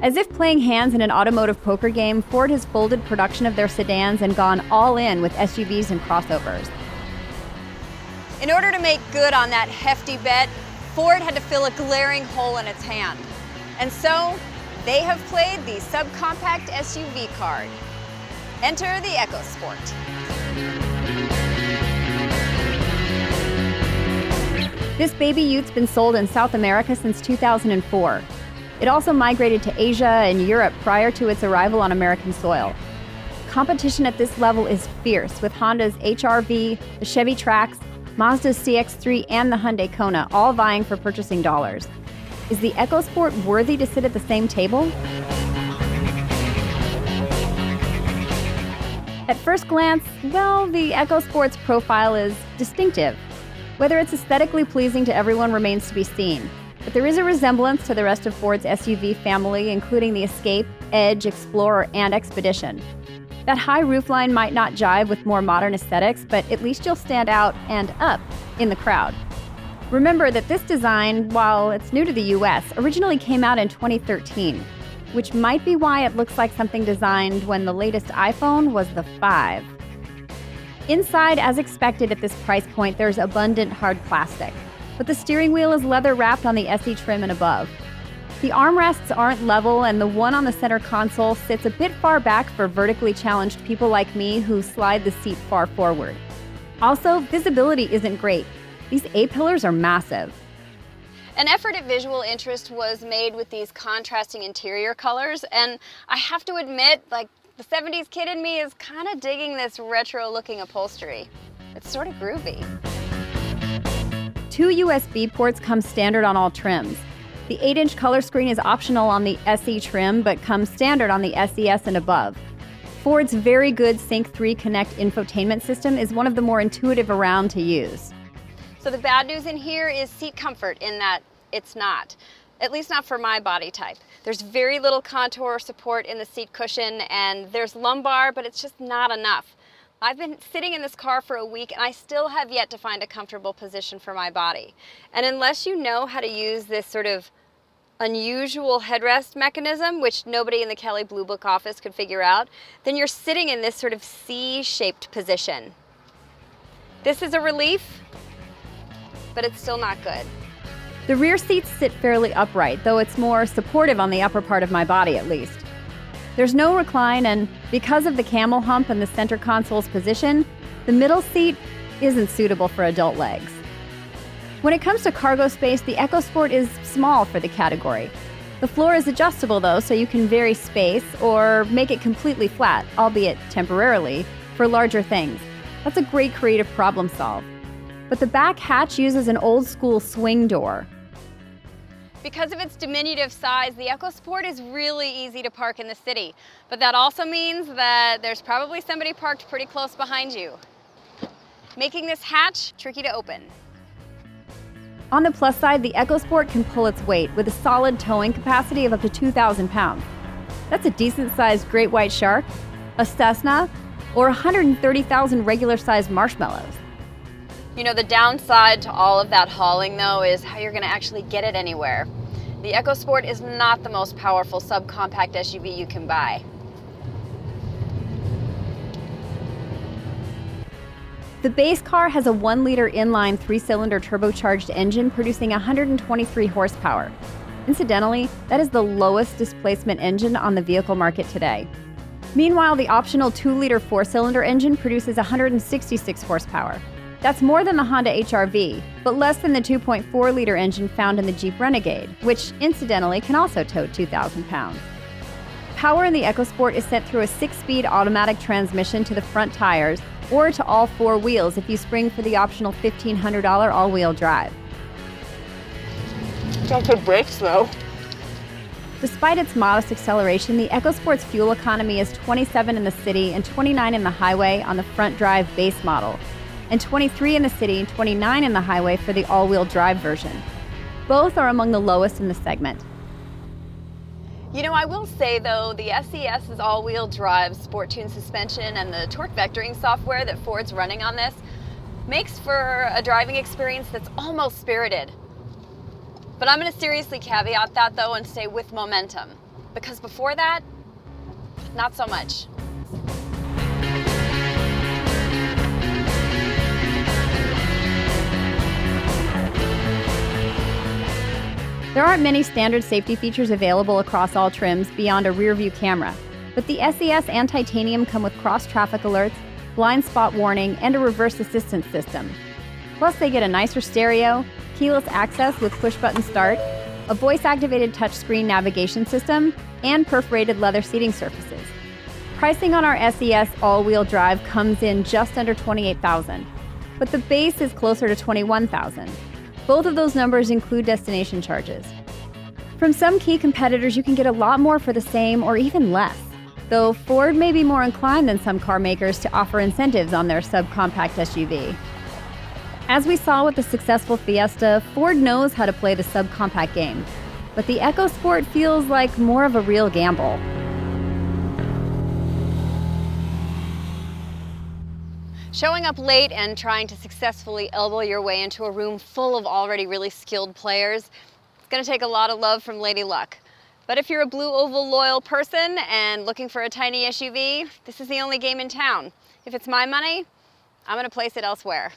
As if playing hands in an automotive poker game, Ford has folded production of their sedans and gone all in with SUVs and crossovers. In order to make good on that hefty bet, Ford had to fill a glaring hole in its hand. And so, they have played the subcompact SUV card. Enter the EcoSport. This baby-ute's been sold in South America since 2004. It also migrated to Asia and Europe prior to its arrival on American soil. Competition at this level is fierce, with Honda's HR-V, the Chevy Trax, Mazda's CX-3, and the Hyundai Kona all vying for purchasing dollars. Is the EcoSport worthy to sit at the same table? At first glance, well, the EcoSport's profile is distinctive. Whether it's aesthetically pleasing to everyone remains to be seen. But there is a resemblance to the rest of Ford's SUV family, including the Escape, Edge, Explorer, and Expedition. That high roofline might not jive with more modern aesthetics, but at least you'll stand out and up in the crowd. Remember that this design, while it's new to the US, originally came out in 2013, which might be why it looks like something designed when the latest iPhone was the 5. Inside, as expected at this price point, there's abundant hard plastic. But the steering wheel is leather-wrapped on the SE trim and above. The armrests aren't level, and the one on the center console sits a bit far back for vertically challenged people like me who slide the seat far forward. Also, visibility isn't great. These A-pillars are massive. An effort at visual interest was made with these contrasting interior colors, and I have to admit, the 70s kid in me is kind of digging this retro-looking upholstery. It's sort of groovy. 2 USB ports come standard on all trims. The 8-inch color screen is optional on the SE trim, but comes standard on the SES and above. Ford's very good Sync 3 Connect infotainment system is one of the more intuitive around to use. So the bad news in here is seat comfort, in that it's not. At least not for my body type. There's very little contour support in the seat cushion, and there's lumbar, but it's just not enough. I've been sitting in this car for a week and I still have yet to find a comfortable position for my body. And unless you know how to use this sort of unusual headrest mechanism, which nobody in the Kelley Blue Book office could figure out, then you're sitting in this sort of C-shaped position. This is a relief, but it's still not good. The rear seats sit fairly upright, though it's more supportive on the upper part of my body at least. There's no recline, and because of the camel hump and the center console's position, the middle seat isn't suitable for adult legs. When it comes to cargo space, the EcoSport is small for the category. The floor is adjustable though, so you can vary space or make it completely flat, albeit temporarily, for larger things. That's a great creative problem solve. But the back hatch uses an old-school swing door. Because of its diminutive size, the EcoSport is really easy to park in the city. But that also means that there's probably somebody parked pretty close behind you, making this hatch tricky to open. On the plus side, the EcoSport can pull its weight with a solid towing capacity of up to 2,000 pounds. That's a decent-sized great white shark, a Cessna, or 130,000 regular-sized marshmallows. You know, the downside to all of that hauling, though, is how you're going to actually get it anywhere. The EcoSport is not the most powerful subcompact SUV you can buy. The base car has a 1-liter inline 3-cylinder turbocharged engine producing 123 horsepower. Incidentally, that is the lowest displacement engine on the vehicle market today. Meanwhile, the optional 2-liter 4-cylinder engine produces 166 horsepower. That's more than the Honda HR-V, but less than the 2.4-liter engine found in the Jeep Renegade, which incidentally can also tow 2,000 pounds. Power in the EcoSport is sent through a 6-speed automatic transmission to the front tires or to all 4 wheels if you spring for the optional $1,500 all-wheel drive. Got good brakes though. Despite its modest acceleration, the EcoSport's fuel economy is 27 in the city and 29 in the highway on the front drive base model, and 23 in the city and 29 in the highway for the all-wheel drive version. Both are among the lowest in the segment. You know, I will say though, the SES's all-wheel drive sport-tuned suspension and the torque vectoring software that Ford's running on this makes for a driving experience that's almost spirited. But I'm going to seriously caveat that though and say with momentum. because before that, not so much. There aren't many standard safety features available across all trims beyond a rear-view camera, but the SES and Titanium come with cross-traffic alerts, blind spot warning, and a reverse assistance system. Plus, they get a nicer stereo, keyless access with push-button start, a voice-activated touchscreen navigation system, and perforated leather seating surfaces. Pricing on our SES all-wheel drive comes in just under $28,000, but the base is closer to $21,000. Both of those numbers include destination charges. From some key competitors, you can get a lot more for the same or even less, though Ford may be more inclined than some car makers to offer incentives on their subcompact SUV. As we saw with the successful Fiesta, Ford knows how to play the subcompact game, but the EcoSport feels like more of a real gamble. Showing up late and trying to successfully elbow your way into a room full of already really skilled players, it's going to take a lot of love from Lady Luck. But if you're a blue oval loyal person and looking for a tiny SUV, this is the only game in town. If it's my money, I'm going to place it elsewhere.